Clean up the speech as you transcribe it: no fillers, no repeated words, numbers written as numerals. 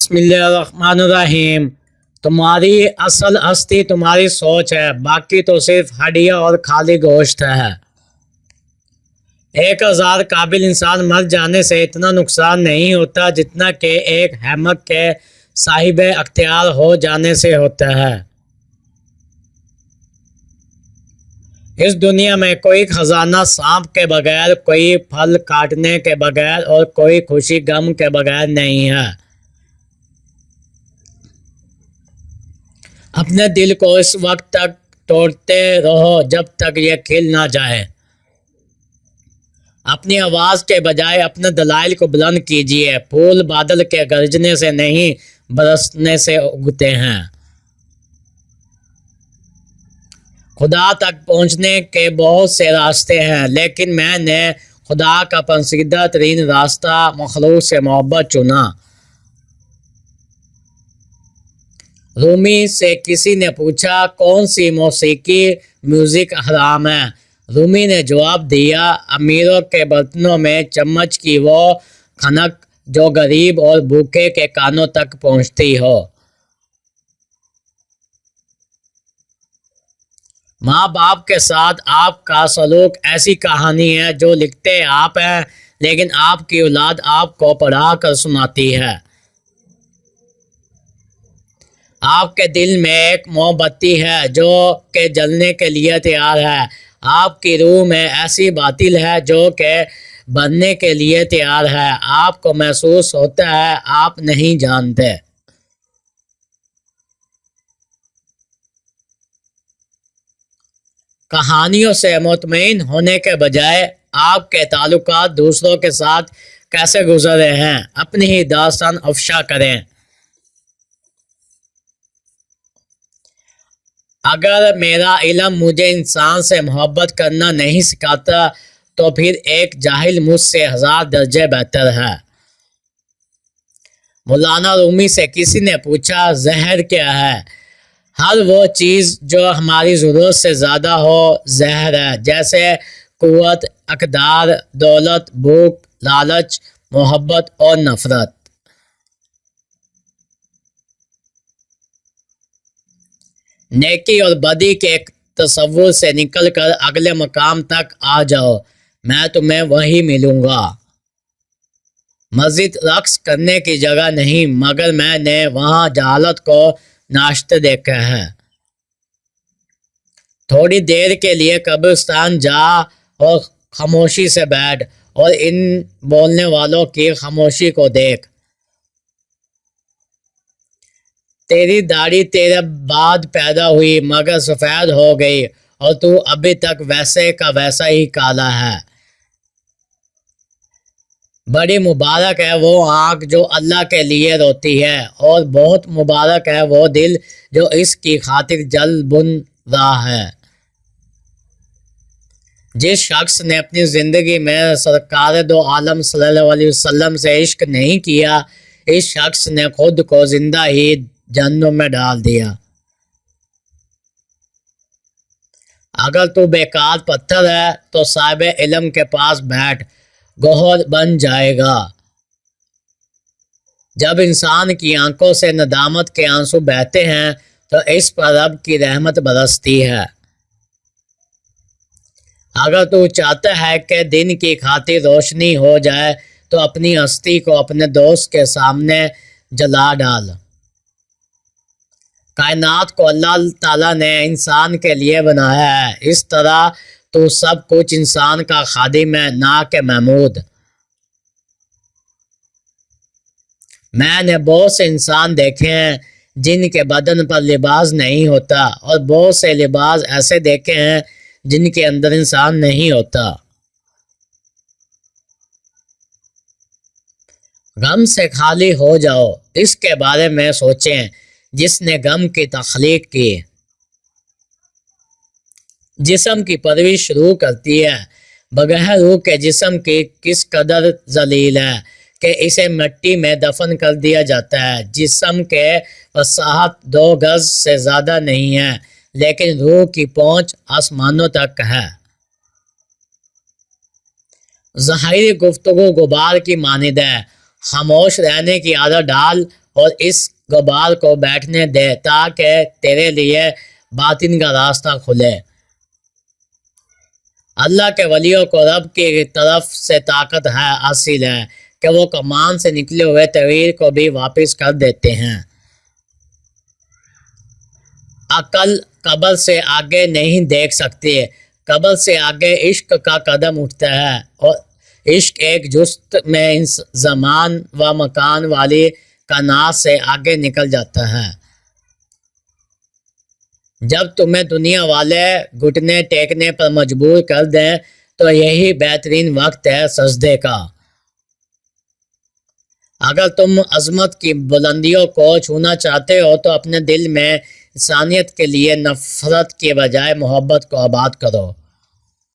بسم اللہ الرحمن الرحیم۔ تمہاری اصل ہستی تمہاری سوچ ہے، باقی تو صرف ہڈیاں اور خالی گوشت ہے۔ 1000 قابل انسان مر جانے سے اتنا نقصان نہیں ہوتا جتنا کہ ایک ہیمک کے صاحب اختیار ہو جانے سے ہوتا ہے۔ اس دنیا میں کوئی خزانہ سانپ کے بغیر، کوئی پھل کاٹنے کے بغیر اور کوئی خوشی غم کے بغیر نہیں ہے۔ اپنے دل کو اس وقت تک توڑتے رہو جب تک یہ کھل نہ جائے۔ اپنی آواز کے بجائے اپنے دلائل کو بلند کیجیے۔ پھول بادل کے گرجنے سے نہیں، برسنے سے اگتے ہیں۔ خدا تک پہنچنے کے بہت سے راستے ہیں، لیکن میں نے خدا کا پسندیدہ ترین راستہ مخلوق سے محبت چنا۔ رومی سے کسی نے پوچھا، کون سی موسیقی میوزک حرام ہے؟ رومی نے جواب دیا، امیروں کے برتنوں میں چمچ کی وہ کھنک جو غریب اور بھوکے کے کانوں تک پہنچتی ہو۔ ماں باپ کے ساتھ آپ کا سلوک ایسی کہانی ہے جو لکھتے آپ ہیں، لیکن آپ کی اولاد آپ کو پڑھا کر سناتی ہے۔ آپ کے دل میں ایک موم بتی ہے جو کہ جلنے کے لیے تیار ہے۔ آپ کی روح میں ایسی باطل ہے جو کہ بننے کے لیے تیار ہے۔ آپ کو محسوس ہوتا ہے، آپ نہیں جانتے۔ کہانیوں سے مطمئن ہونے کے بجائے آپ کے تعلقات دوسروں کے ساتھ کیسے گزر رہے ہیں، اپنی ہی داستان افشا کریں۔ اگر میرا علم مجھے انسان سے محبت کرنا نہیں سکھاتا تو پھر ایک جاہل مجھ سے 1000 درجے بہتر ہے۔ مولانا رومی سے کسی نے پوچھا، زہر کیا ہے؟ ہر وہ چیز جو ہماری ضرورت سے زیادہ ہو زہر ہے، جیسے قوت، اقدار، دولت، بھوک، لالچ، محبت اور نفرت۔ نیکی اور بدی کے تصور سے نکل کر اگلے مقام تک آ جاؤ، میں تمہیں وہیں ملوں گا۔ مسجد رقص کرنے کی جگہ نہیں، مگر میں نے وہاں جہالت کو ناچتے دیکھا ہے۔ تھوڑی دیر کے لیے قبرستان جا اور خاموشی سے بیٹھ اور ان بولنے والوں کی خاموشی کو دیکھ۔ تیری داڑھی تیرے بعد پیدا ہوئی مگر سفید ہو گئی اور تو ابھی تک ویسے کا ویسا ہی کالا ہے۔ بڑی مبارک ہے وہ آنکھ جو اللہ کے لیے روتی ہے، اور بہت مبارک ہے وہ دل جو اس کی خاطر جل بن رہا ہے۔ جس شخص نے اپنی زندگی میں سرکار دو عالم صلی اللہ علیہ وسلم سے عشق نہیں کیا، اس شخص نے خود کو زندہ ہی جہنم میں ڈال دیا۔ اگر تو بیکار پتھر ہے تو صاحب علم کے پاس بیٹھ، گوہر بن جائے گا۔ جب انسان کی آنکھوں سے ندامت کے آنسو بہتے ہیں تو اس پر رب کی رحمت برستی ہے۔ اگر تو چاہتا ہے کہ دن کی خاطر روشنی ہو جائے تو اپنی ہستی کو اپنے دوست کے سامنے جلا ڈال۔ کائنات کو اللہ تعالیٰ نے انسان کے لیے بنایا ہے، اس طرح تو سب کچھ انسان کا خادم ہے، نہ کہ محمود۔ میں نے بہت سے انسان دیکھے ہیں جن کے بدن پر لباس نہیں ہوتا، اور بہت سے لباس ایسے دیکھے ہیں جن کے اندر انسان نہیں ہوتا۔ غم سے خالی ہو جاؤ، اس کے بارے میں سوچیں جس نے غم کی تخلیق کی۔ جسم کی پرورش روح کرتی ہے، بغیر روح کے جسم کی کس قدر ذلیل ہے کہ اسے مٹی میں دفن کر دیا جاتا ہے۔ جسم کے وسعت 2 گز سے زیادہ نہیں ہے، لیکن روح کی پہنچ آسمانوں تک ہے۔ ظاہری گفتگو غبار کی مانند ہے، خاموش رہنے کی عادت ڈال اور اس غبار کو بیٹھنے دے تاکہ تیرے لیے باطن کا راستہ کھلے۔ اللہ کے ولیوں کو رب کی طرف سے طاقت حاصل ہے کہ وہ کمان سے نکلے ہوئے تیر کو بھی واپس کر دیتے ہیں۔ عقل قبر سے آگے نہیں دیکھ سکتی، قبر سے آگے عشق کا قدم اٹھتا ہے، اور عشق ایک جست میں زمان و مکان والی کائنات سے آگے نکل جاتا ہے۔ جب تمہیں دنیا والے گھٹنے ٹیکنے پر مجبور کر دیں تو یہی بہترین وقت ہے سجدے کا۔ اگر تم عظمت کی بلندیوں کو چھونا چاہتے ہو تو اپنے دل میں انسانیت کے لیے نفرت کے بجائے محبت کو آباد کرو۔